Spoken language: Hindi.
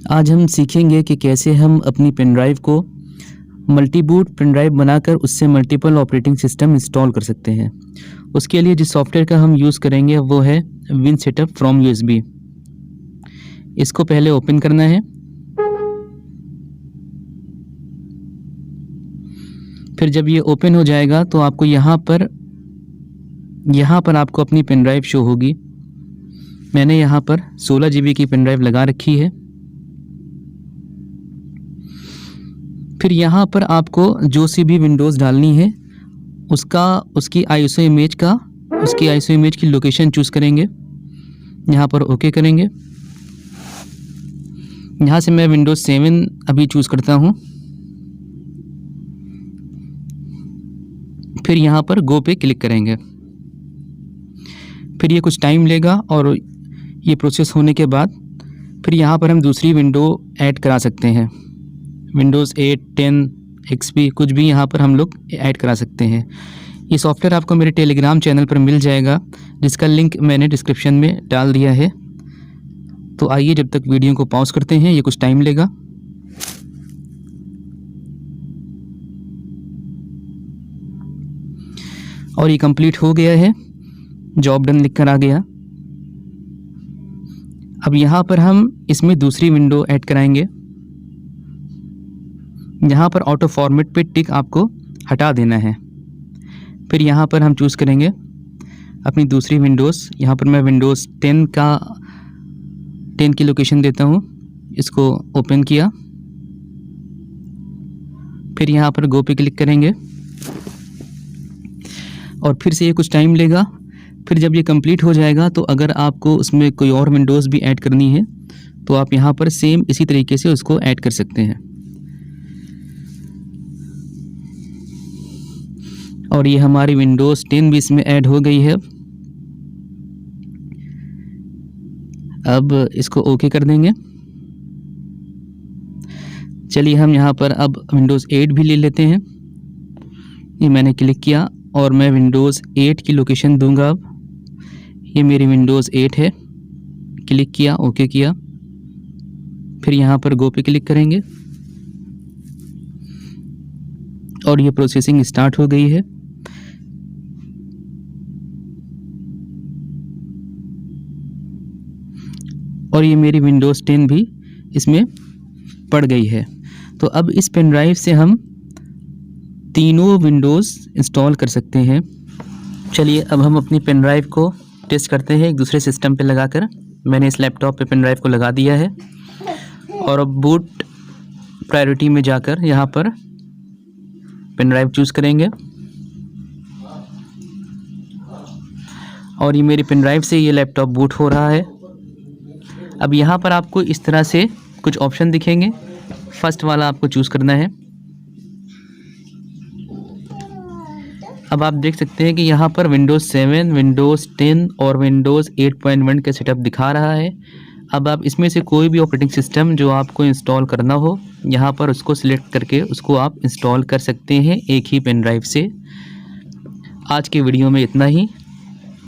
आज हम सीखेंगे कि कैसे हम अपनी पेन ड्राइव को मल्टी बूट पेन ड्राइव बनाकर उससे मल्टीपल ऑपरेटिंग सिस्टम इंस्टॉल कर सकते हैं। उसके लिए जिस सॉफ्टवेयर का हम यूज़ करेंगे वो है विन सेटअप फ्रॉम यूएसबी। इसको पहले ओपन करना है। फिर जब ये ओपन हो जाएगा तो आपको यहाँ पर आपको अपनी पेन ड्राइव शो होगी। मैंने यहाँ पर 16 GB की पेन ड्राइव लगा रखी है। फिर यहाँ पर आपको जो सी भी विंडोज़ डालनी है उसकी आईएसओ इमेज की लोकेशन चूज़ करेंगे। यहाँ पर ओके करेंगे। यहाँ से मैं विंडोज़ 7 अभी चूज़ करता हूँ। फिर यहाँ पर गो पे क्लिक करेंगे। फिर ये कुछ टाइम लेगा और ये प्रोसेस होने के बाद फिर यहाँ पर हम दूसरी विंडो ऐड करा सकते हैं। विंडोज़ 8, 10, XP कुछ भी यहाँ पर हम लोग ऐड करा सकते हैं। ये सॉफ्टवेयर आपको मेरे टेलीग्राम चैनल पर मिल जाएगा, जिसका लिंक मैंने डिस्क्रिप्शन में डाल दिया है। तो आइए जब तक वीडियो को पॉज करते हैं, ये कुछ टाइम लेगा। और ये कंप्लीट हो गया है, जॉब डन लिखकर आ गया। अब यहाँ पर हम इसमें दूसरी विंडो ऐड कराएंगे। यहाँ पर ऑटो फॉर्मेट पे टिक आपको हटा देना है। फिर यहाँ पर हम चूज़ करेंगे अपनी दूसरी विंडोज़। यहाँ पर मैं विंडोज़ 10 की लोकेशन देता हूँ। इसको ओपन किया। फिर यहाँ पर गो पे क्लिक करेंगे और फिर से ये कुछ टाइम लेगा। फिर जब ये कंप्लीट हो जाएगा तो अगर आपको उसमें कोई और विंडोज़ भी ऐड करनी है तो आप यहाँ पर सेम इसी तरीके से उसको ऐड कर सकते हैं। और ये हमारी विंडोज़ 10 भी इसमें ऐड हो गई है। अब इसको ओके कर देंगे। चलिए हम यहाँ पर अब विंडोज़ 8 भी ले लेते हैं। ये मैंने क्लिक किया और मैं विंडोज़ 8 की लोकेशन दूंगा। अब ये मेरी विंडोज़ 8 है। क्लिक किया, ओके किया। फिर यहाँ पर गो पे क्लिक करेंगे और ये प्रोसेसिंग स्टार्ट हो गई है। और ये मेरी विंडोज़ 10 भी इसमें पड़ गई है। तो अब इस पेन ड्राइव से हम तीनों विंडोज़ इंस्टॉल कर सकते हैं। चलिए अब हम अपनी पेन ड्राइव को टेस्ट करते हैं एक दूसरे सिस्टम पे लगाकर। मैंने इस लैपटॉप पे पेन ड्राइव को लगा दिया है और अब बूट प्रायोरिटी में जाकर यहाँ पर पेन ड्राइव चूज़ करेंगे। और ये मेरी पेन ड्राइव से ये लैपटॉप बूट हो रहा है। अब यहाँ पर आपको इस तरह से कुछ ऑप्शन दिखेंगे। फर्स्ट वाला आपको चूज़ करना है। अब आप देख सकते हैं कि यहाँ पर विंडोज़ 7, विंडोज़ 10 और विंडोज़ 8.1 का सेटअप दिखा रहा है। अब आप इसमें से कोई भी ऑपरेटिंग सिस्टम जो आपको इंस्टॉल करना हो, यहाँ पर उसको सिलेक्ट करके उसको आप इंस्टॉल कर सकते हैं एक ही पेन ड्राइव से। आज के वीडियो में इतना ही।